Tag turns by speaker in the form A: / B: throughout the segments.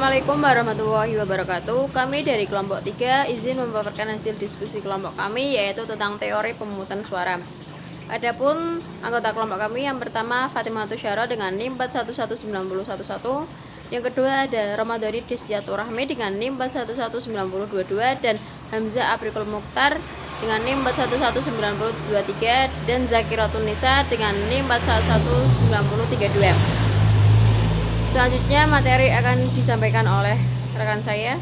A: Assalamualaikum warahmatullahi wabarakatuh. Kami dari kelompok 3 izin memaparkan hasil diskusi kelompok kami, yaitu tentang teori pemungutan suara. Adapun anggota kelompok kami yang pertama Fatimah Tusyara dengan NIM 411911, yang kedua ada Ramadhani Destiatur Rahmi dengan NIM 411922 dan Hamzah Aprikul Mukhtar dengan NIM 411023 dan Zakiratun Nisa dengan NIM 411032. Selanjutnya materi akan disampaikan oleh rekan saya.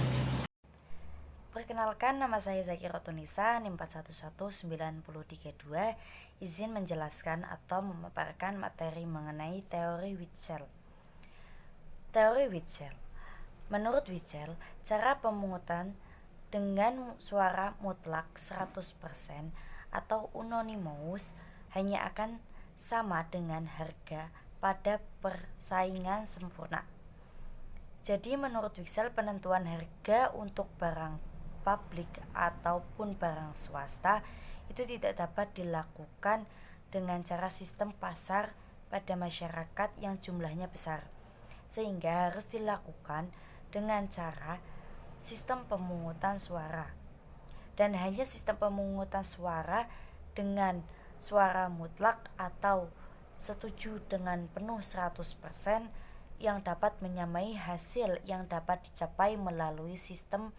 B: Perkenalkan, nama saya Zakiratun Nisa, NIM 411032. Izin menjelaskan atau memaparkan materi mengenai teori Wiesel. Teori Wiesel. Menurut Wiesel, cara pemungutan dengan suara mutlak 100% atau unanimous hanya akan sama dengan harga pada persaingan sempurna. Jadi menurut Wiesel, penentuan harga untuk barang publik ataupun barang swasta itu tidak dapat dilakukan dengan cara sistem pasar pada masyarakat yang jumlahnya besar, sehingga harus dilakukan dengan cara sistem pemungutan suara. Dan hanya sistem pemungutan suara dengan suara mutlak atau setuju dengan penuh 100% yang dapat menyamai hasil yang dapat dicapai melalui sistem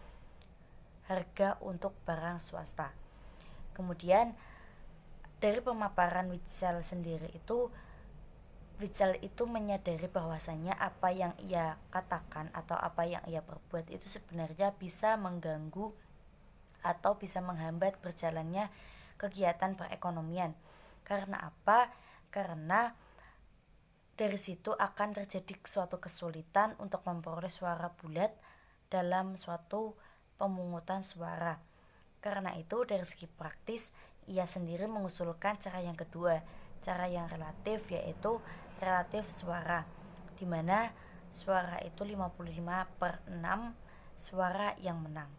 B: harga untuk barang swasta. Kemudian dari pemaparan Wiesel sendiri itu, Wiesel itu menyadari bahwasanya apa yang ia katakan atau apa yang ia perbuat itu sebenarnya bisa mengganggu atau bisa menghambat berjalannya kegiatan perekonomian. Karena apa? Karena dari situ akan terjadi suatu kesulitan untuk memperoleh suara bulat dalam suatu pemungutan suara. Karena itu dari segi praktis ia sendiri mengusulkan cara yang kedua, cara yang relatif, yaitu relatif suara, di mana suara itu 55/6 suara yang menang.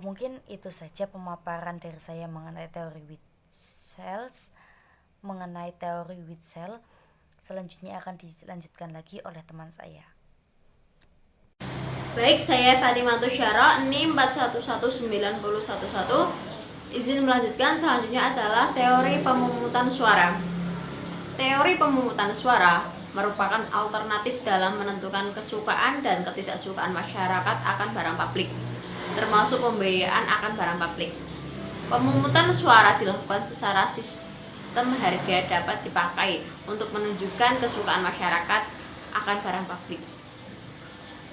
B: Mungkin itu saja pemaparan dari saya mengenai teori Wiesel. Selanjutnya akan dilanjutkan lagi oleh teman saya.
A: Baik, saya Fatimah Tusyara, NIM 411911. Izin melanjutkan. Selanjutnya adalah teori pemungutan suara. Teori pemungutan suara merupakan alternatif dalam menentukan kesukaan dan ketidaksukaan masyarakat akan barang publik, termasuk pembiayaan akan barang publik. Pemungutan suara dilakukan secara sistem harga dapat dipakai untuk menunjukkan kesukaan masyarakat akan barang publik.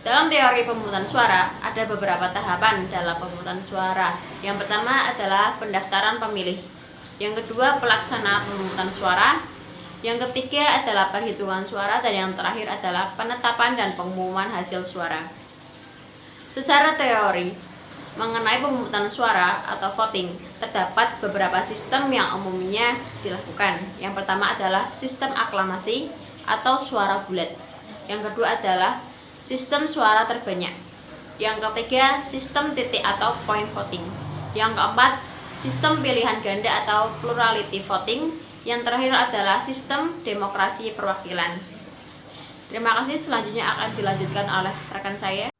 A: Dalam teori pemungutan suara, ada beberapa tahapan dalam pemungutan suara. Yang pertama adalah pendaftaran pemilih. Yang kedua, pelaksanaan pemungutan suara. Yang ketiga adalah perhitungan suara. Dan yang terakhir adalah penetapan dan pengumuman hasil suara. Secara teori, mengenai pemungutan suara atau voting, terdapat beberapa sistem yang umumnya dilakukan. Yang pertama adalah sistem aklamasi atau suara bulat. Yang kedua adalah sistem suara terbanyak. Yang ketiga, sistem titik atau point voting. Yang keempat, sistem pilihan ganda atau plurality voting. Yang terakhir adalah sistem demokrasi perwakilan. Terima kasih. Selanjutnya akan dilanjutkan oleh rekan saya.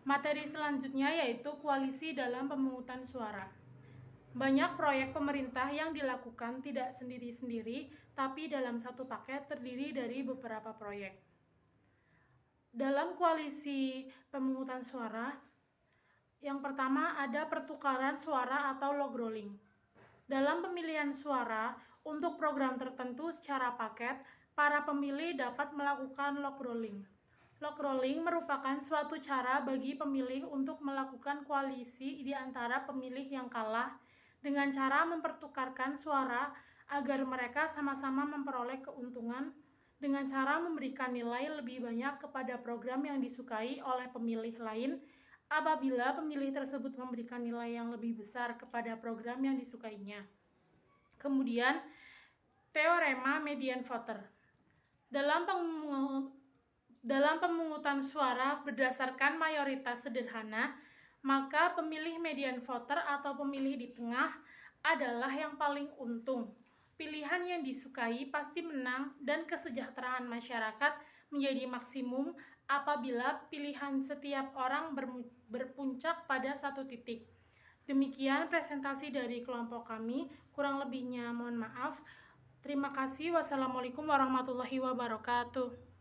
C: Materi selanjutnya yaitu koalisi dalam pemungutan suara. Banyak proyek pemerintah yang dilakukan tidak sendiri-sendiri, tapi dalam satu paket terdiri dari beberapa proyek. Dalam koalisi pemungutan suara, yang pertama ada pertukaran suara atau log rolling. Dalam pemilihan suara untuk program tertentu secara paket, para pemilih dapat melakukan log rolling. Log rolling merupakan suatu cara bagi pemilih untuk melakukan koalisi di antara pemilih yang kalah dengan cara mempertukarkan suara agar mereka sama-sama memperoleh keuntungan dengan cara memberikan nilai lebih banyak kepada program yang disukai oleh pemilih lain apabila pemilih tersebut memberikan nilai yang lebih besar kepada program yang disukainya. Kemudian, teorema median voter. Dalam pemungutan suara berdasarkan mayoritas sederhana, maka pemilih median voter atau pemilih di tengah adalah yang paling untung. Pilihan yang disukai pasti menang dan kesejahteraan masyarakat menjadi maksimum apabila pilihan setiap orang berpuncak pada satu titik. Demikian presentasi dari kelompok kami, kurang lebihnya mohon maaf. Terima kasih. Wassalamualaikum warahmatullahi wabarakatuh.